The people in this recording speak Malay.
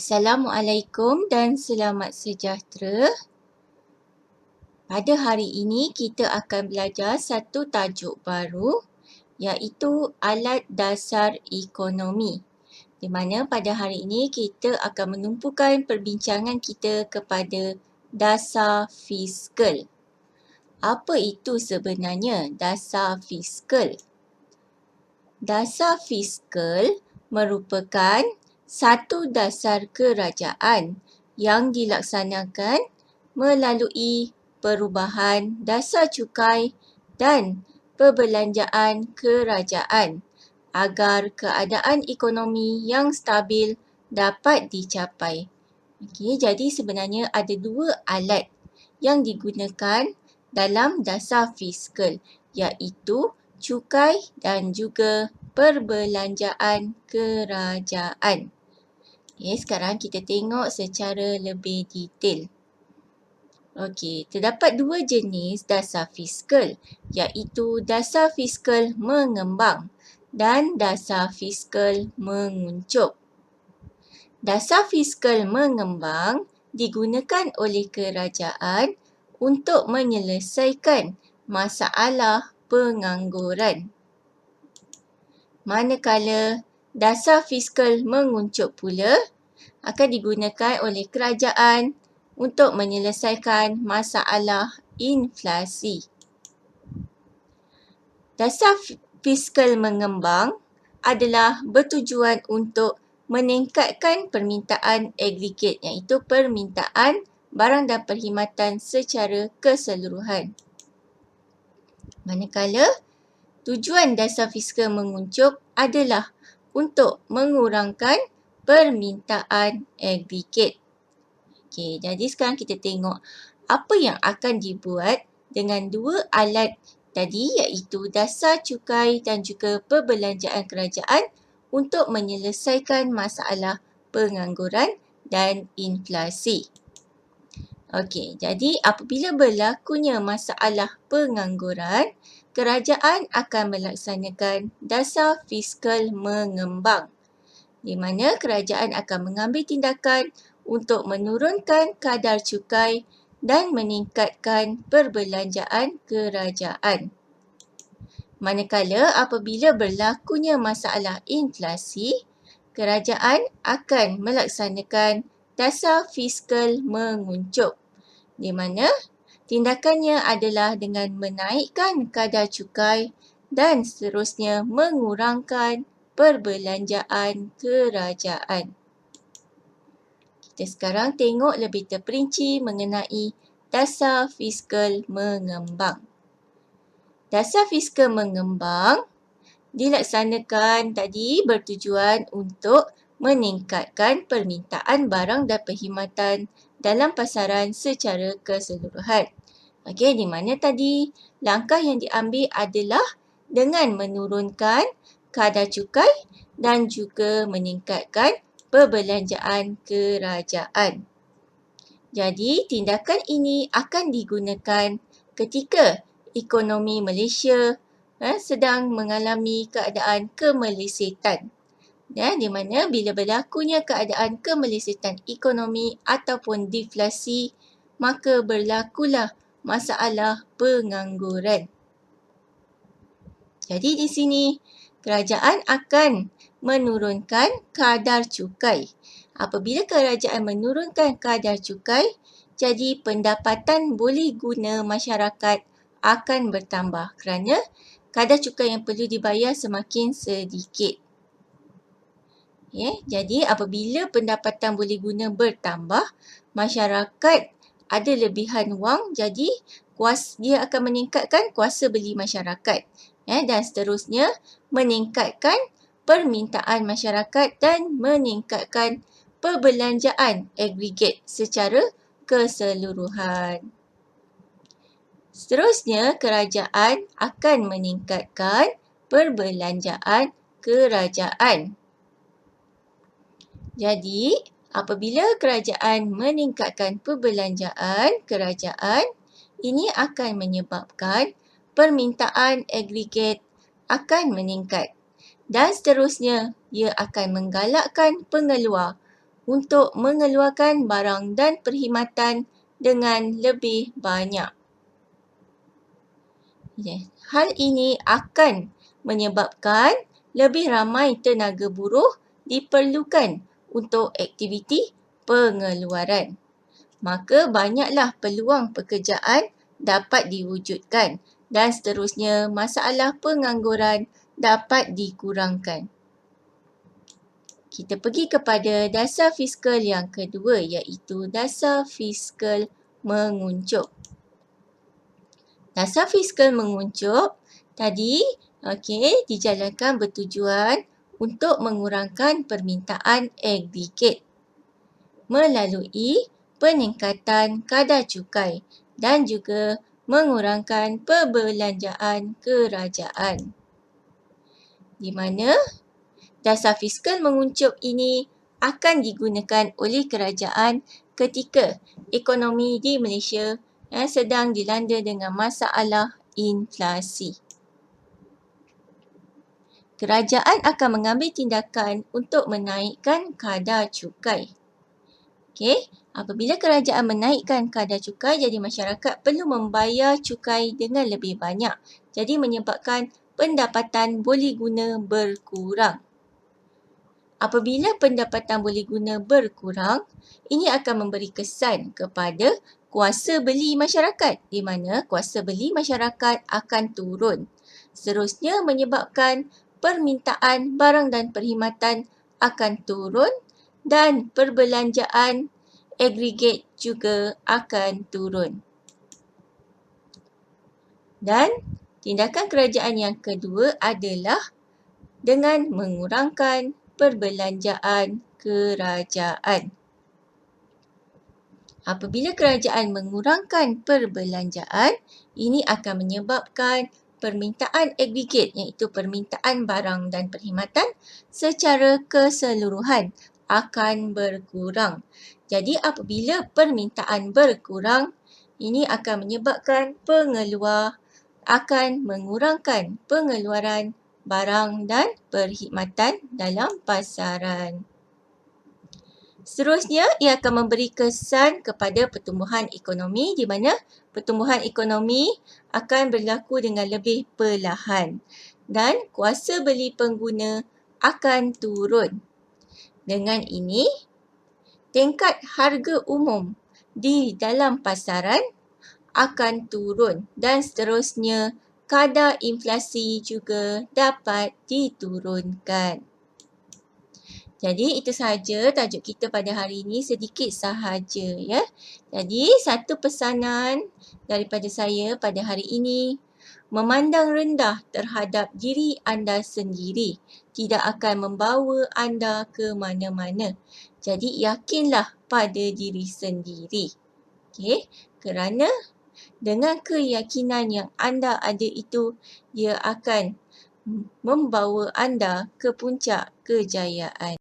Assalamualaikum dan selamat sejahtera. Pada hari ini kita akan belajar satu tajuk baru iaitu alat dasar ekonomi. Di mana pada hari ini kita akan menumpukan perbincangan kita kepada dasar fiskal. Apa itu sebenarnya dasar fiskal? Dasar fiskal merupakan satu dasar kerajaan yang dilaksanakan melalui perubahan dasar cukai dan perbelanjaan kerajaan agar keadaan ekonomi yang stabil dapat dicapai. Okey, jadi sebenarnya ada dua alat yang digunakan dalam dasar fiskal iaitu cukai dan juga perbelanjaan kerajaan. Okay, sekarang kita tengok secara lebih detail. Okey, terdapat dua jenis dasar fiskal iaitu dasar fiskal mengembang dan dasar fiskal menguncup. Dasar fiskal mengembang digunakan oleh kerajaan untuk menyelesaikan masalah pengangguran. Manakala dasar fiskal menguncup pula akan digunakan oleh kerajaan untuk menyelesaikan masalah inflasi. Dasar fiskal mengembang adalah bertujuan untuk meningkatkan permintaan agregat iaitu permintaan barang dan perkhidmatan secara keseluruhan. Manakala tujuan dasar fiskal menguncup adalah untuk mengurangkan permintaan agregat. Okey, jadi sekarang kita tengok apa yang akan dibuat dengan dua alat tadi iaitu dasar cukai dan juga perbelanjaan kerajaan untuk menyelesaikan masalah pengangguran dan inflasi. Okey, jadi apabila berlakunya masalah pengangguran, kerajaan akan melaksanakan dasar fiskal mengembang di mana kerajaan akan mengambil tindakan untuk menurunkan kadar cukai dan meningkatkan perbelanjaan kerajaan. Manakala apabila berlakunya masalah inflasi, kerajaan akan melaksanakan dasar fiskal menguncup di mana tindakannya adalah dengan menaikkan kadar cukai dan seterusnya mengurangkan perbelanjaan kerajaan. Kita sekarang tengok lebih terperinci mengenai dasar fiskal mengembang. Dasar fiskal mengembang dilaksanakan tadi bertujuan untuk meningkatkan permintaan barang dan perkhidmatan dalam pasaran secara keseluruhan. Okey, di mana tadi langkah yang diambil adalah dengan menurunkan kadar cukai dan juga meningkatkan perbelanjaan kerajaan. Jadi, tindakan ini akan digunakan ketika ekonomi Malaysia sedang mengalami keadaan kemelesetan. Di mana bila berlakunya keadaan kemelesetan ekonomi ataupun deflasi, maka berlakulah masalah pengangguran. Jadi di sini kerajaan akan menurunkan kadar cukai. Apabila kerajaan menurunkan kadar cukai, jadi pendapatan boleh guna masyarakat akan bertambah kerana kadar cukai yang perlu dibayar semakin sedikit. Jadi apabila pendapatan boleh guna bertambah, masyarakat ada lebihan wang, jadi dia akan meningkatkan kuasa beli masyarakat. Dan seterusnya meningkatkan permintaan masyarakat dan meningkatkan perbelanjaan agregat secara keseluruhan. Seterusnya, kerajaan akan meningkatkan perbelanjaan kerajaan. Jadi, apabila kerajaan meningkatkan perbelanjaan kerajaan, ini akan menyebabkan permintaan agregat akan meningkat. Dan seterusnya, ia akan menggalakkan pengeluar untuk mengeluarkan barang dan perkhidmatan dengan lebih banyak. Hal ini akan menyebabkan lebih ramai tenaga buruh diperlukan untuk aktiviti pengeluaran. Maka banyaklah peluang pekerjaan dapat diwujudkan dan seterusnya masalah pengangguran dapat dikurangkan. Kita pergi kepada dasar fiskal yang kedua iaitu dasar fiskal menguncup. Dasar fiskal menguncup tadi dijalankan bertujuan untuk mengurangkan permintaan agregat melalui peningkatan kadar cukai dan juga mengurangkan perbelanjaan kerajaan. Di mana dasar fiskal menguncup ini akan digunakan oleh kerajaan ketika ekonomi di Malaysia sedang dilanda dengan masalah inflasi. Kerajaan akan mengambil tindakan untuk menaikkan kadar cukai. Apabila kerajaan menaikkan kadar cukai, jadi masyarakat perlu membayar cukai dengan lebih banyak. Jadi menyebabkan pendapatan boleh guna berkurang. Apabila pendapatan boleh guna berkurang, ini akan memberi kesan kepada kuasa beli masyarakat, di mana kuasa beli masyarakat akan turun. Seterusnya menyebabkan permintaan barang dan perkhidmatan akan turun dan perbelanjaan agregat juga akan turun. Dan tindakan kerajaan yang kedua adalah dengan mengurangkan perbelanjaan kerajaan. Apabila kerajaan mengurangkan perbelanjaan, ini akan menyebabkan permintaan agregat iaitu permintaan barang dan perkhidmatan secara keseluruhan akan berkurang. Jadi apabila permintaan berkurang, ini akan menyebabkan pengeluar akan mengurangkan pengeluaran barang dan perkhidmatan dalam pasaran. Seterusnya, ia akan memberi kesan kepada pertumbuhan ekonomi di mana pertumbuhan ekonomi akan berlaku dengan lebih perlahan dan kuasa beli pengguna akan turun. Dengan ini, tingkat harga umum di dalam pasaran akan turun dan seterusnya kadar inflasi juga dapat diturunkan. Jadi itu sahaja tajuk kita pada hari ini, sedikit sahaja ya. Jadi satu pesanan daripada saya pada hari ini, memandang rendah terhadap diri anda sendiri tidak akan membawa anda ke mana-mana. Jadi yakinlah pada diri sendiri. Kerana dengan keyakinan yang anda ada itu, ia akan membawa anda ke puncak kejayaan.